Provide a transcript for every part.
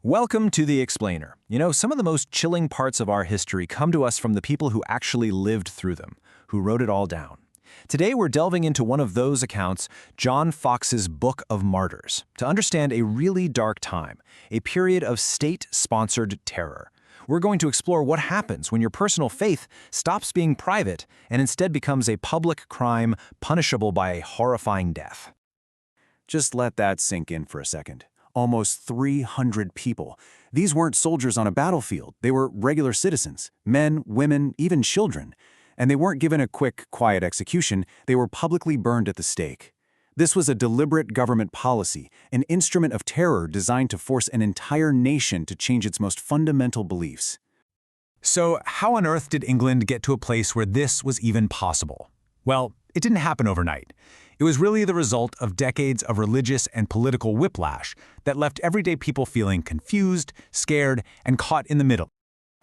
Welcome to The Explainer. You know, some of the most chilling parts of our history come to us from the people who actually lived through them, who wrote it all down. Today we're delving into one of those accounts, John Foxe's Book of Martyrs, to understand a really dark time, a period of state-sponsored terror. We're going to explore what happens when your personal faith stops being private and instead becomes a public crime punishable by a horrifying death. Just let that sink in for a second. Almost 300 people. These weren't soldiers on a battlefield. They were regular citizens, men, women, even children. And they weren't given a quick, quiet execution. They were publicly burned at the stake. This was a deliberate government policy, an instrument of terror designed to force an entire nation to change its most fundamental beliefs. So, how on earth did England get to a place where this was even possible? Well, it didn't happen overnight. It was really the result of decades of religious and political whiplash that left everyday people feeling confused, scared, and caught in the middle.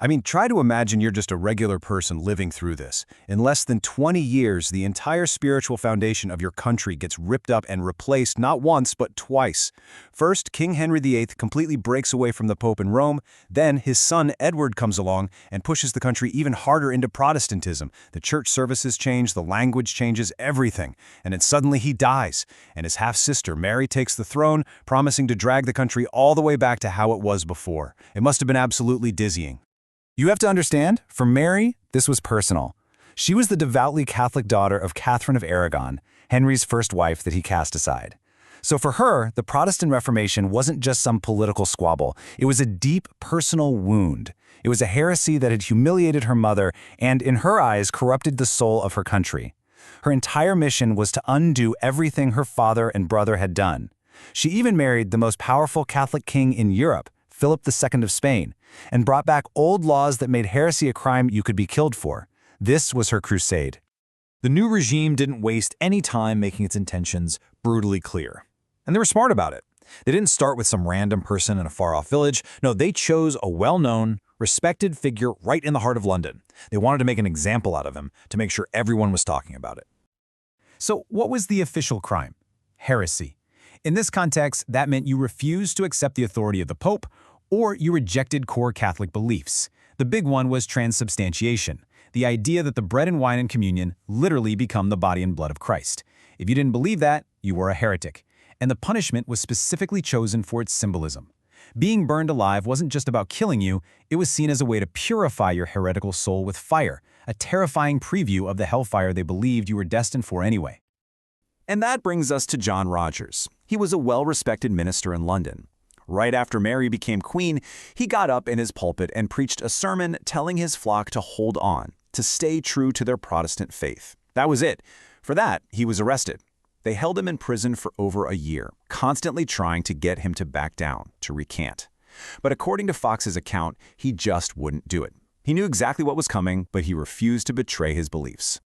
I mean, try to imagine you're just a regular person living through this. In less than 20 years, the entire spiritual foundation of your country gets ripped up and replaced not once, but twice. First, King Henry VIII completely breaks away from the Pope in Rome. Then, his son Edward comes along and pushes the country even harder into Protestantism. The church services change, the language changes, everything. And then suddenly he dies, and his half-sister Mary takes the throne, promising to drag the country all the way back to how it was before. It must have been absolutely dizzying. You have to understand, for Mary, this was personal. She was the devoutly Catholic daughter of Catherine of Aragon, Henry's first wife that he cast aside. So for her, the Protestant Reformation wasn't just some political squabble. It was a deep personal wound. It was a heresy that had humiliated her mother and, in her eyes, corrupted the soul of her country. Her entire mission was to undo everything her father and brother had done. She even married the most powerful Catholic king in Europe, Philip II of Spain, and brought back old laws that made heresy a crime you could be killed for. This was her crusade. The new regime didn't waste any time making its intentions brutally clear. And they were smart about it. They didn't start with some random person in a far-off village. No, they chose a well-known, respected figure right in the heart of London. They wanted to make an example out of him to make sure everyone was talking about it. So what was the official crime? Heresy. In this context, that meant you refused to accept the authority of the Pope, or you rejected core Catholic beliefs. The big one was transubstantiation, the idea that the bread and wine in communion literally become the body and blood of Christ. If you didn't believe that, you were a heretic, and the punishment was specifically chosen for its symbolism. Being burned alive wasn't just about killing you, it was seen as a way to purify your heretical soul with fire, a terrifying preview of the hellfire they believed you were destined for anyway. And that brings us to John Rogers. He was a well-respected minister in London. Right after Mary became queen, he got up in his pulpit and preached a sermon telling his flock to hold on, to stay true to their Protestant faith. That was it. For that, he was arrested. They held him in prison for over a year, constantly trying to get him to back down, to recant. But according to Foxe's account, he just wouldn't do it. He knew exactly what was coming, but he refused to betray his beliefs.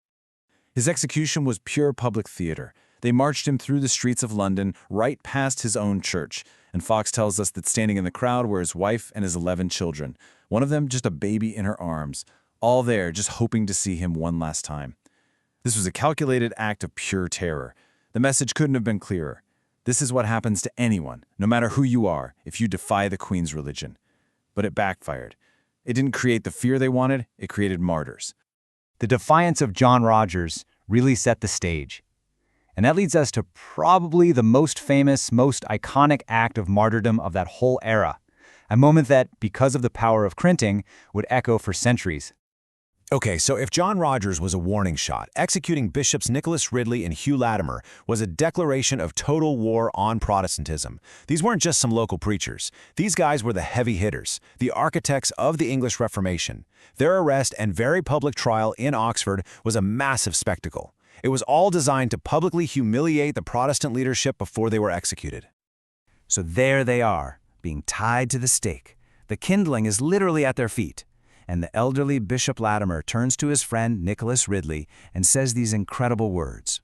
His execution was pure public theater. They marched him through the streets of London, right past his own church. And Foxe tells us that standing in the crowd were his wife and his 11 children, one of them just a baby in her arms, all there just hoping to see him one last time. This was a calculated act of pure terror. The message couldn't have been clearer. This is what happens to anyone, no matter who you are, if you defy the Queen's religion. But it backfired. It didn't create the fear they wanted, it created martyrs. The defiance of John Rogers really set the stage. And that leads us to probably the most famous, most iconic act of martyrdom of that whole era. A moment that, because of the power of printing, would echo for centuries. Okay, so if John Rogers was a warning shot, executing Bishops Nicholas Ridley and Hugh Latimer was a declaration of total war on Protestantism. These weren't just some local preachers. These guys were the heavy hitters, the architects of the English Reformation. Their arrest and very public trial in Oxford was a massive spectacle. It was all designed to publicly humiliate the Protestant leadership before they were executed. So there they are, being tied to the stake. The kindling is literally at their feet. And the elderly Bishop Latimer turns to his friend Nicholas Ridley and says these incredible words.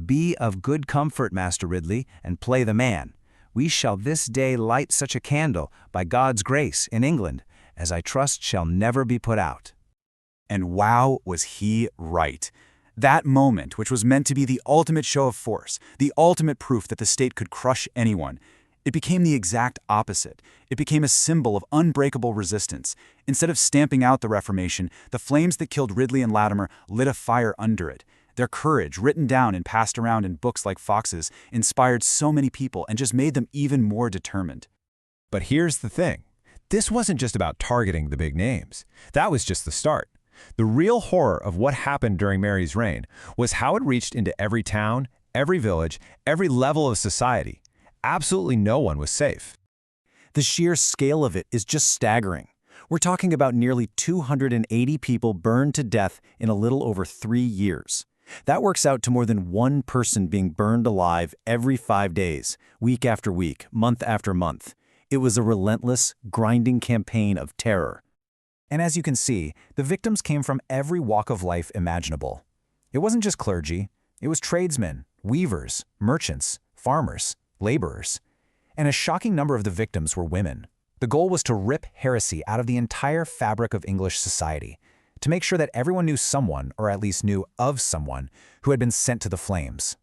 "Be of good comfort, Master Ridley, and play the man. We shall this day light such a candle, by God's grace, in England, as I trust shall never be put out." And wow, was he right. That moment, which was meant to be the ultimate show of force, the ultimate proof that the state could crush anyone, It became the exact opposite. It became a symbol of unbreakable resistance. Instead of stamping out the Reformation, the flames that killed Ridley and Latimer lit a fire under it. Their courage, written down and passed around in books like Foxe's, inspired so many people and just made them even more determined. But here's the thing. This wasn't just about targeting the big names. That was just the start. The real horror of what happened during Mary's reign was how it reached into every town, every village, every level of society. Absolutely no one was safe. The sheer scale of it is just staggering. We're talking about nearly 280 people burned to death in a little over 3 years. That works out to more than one person being burned alive every 5 days, week after week, month after month. It was a relentless, grinding campaign of terror. And as you can see, the victims came from every walk of life imaginable. It wasn't just clergy. It was tradesmen, weavers, merchants, farmers, laborers. And a shocking number of the victims were women. The goal was to rip heresy out of the entire fabric of English society, to make sure that everyone knew someone, or at least knew of someone, who had been sent to the flames.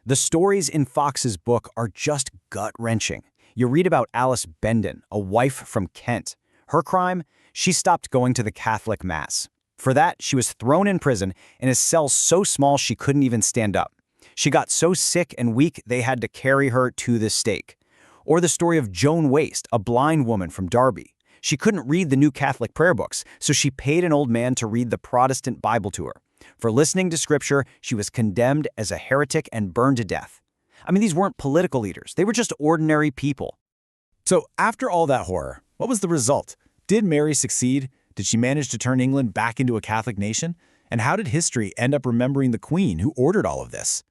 The stories in Foxe's book are just gut-wrenching. You read about Alice Bendon, a wife from Kent. Her crime? She stopped going to the Catholic Mass. For that, she was thrown in prison in a cell so small she couldn't even stand up. She got so sick and weak they had to carry her to the stake. Or the story of Joan Waste, a blind woman from Derby. She couldn't read the New Catholic prayer books, so she paid an old man to read the Protestant Bible to her. For listening to Scripture, she was condemned as a heretic and burned to death. I mean, these weren't political leaders. They were just ordinary people. So after all that horror, what was the result? Did Mary succeed? Did she manage to turn England back into a Catholic nation? And how did history end up remembering the Queen who ordered all of this?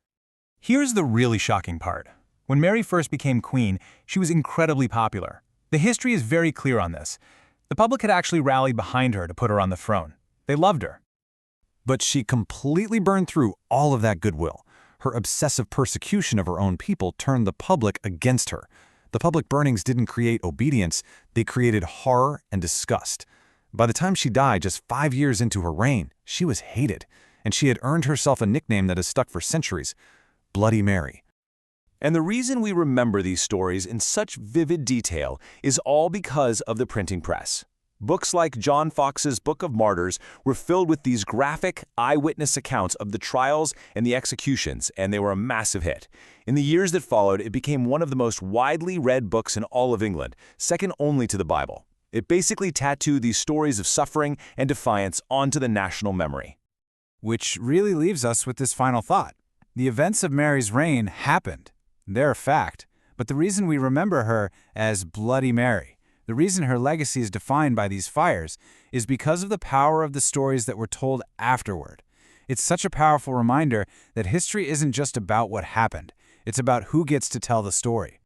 Here's the really shocking part. When Mary first became queen, she was incredibly popular. The history is very clear on this. The public had actually rallied behind her to put her on the throne. They loved her. But she completely burned through all of that goodwill. Her obsessive persecution of her own people turned the public against her. The public burnings didn't create obedience, they created horror and disgust. By the time she died, just 5 years into her reign, she was hated, and she had earned herself a nickname that has stuck for centuries, Bloody Mary. And the reason we remember these stories in such vivid detail is all because of the printing press. Books like John Foxe's Book of Martyrs were filled with these graphic, eyewitness accounts of the trials and the executions, and they were a massive hit. In the years that followed, it became one of the most widely read books in all of England, second only to the Bible. It basically tattooed these stories of suffering and defiance onto the national memory. Which really leaves us with this final thought. The events of Mary's reign happened. They're a fact. But the reason we remember her as Bloody Mary, the reason her legacy is defined by these fires, is because of the power of the stories that were told afterward. It's such a powerful reminder that history isn't just about what happened. It's about who gets to tell the story.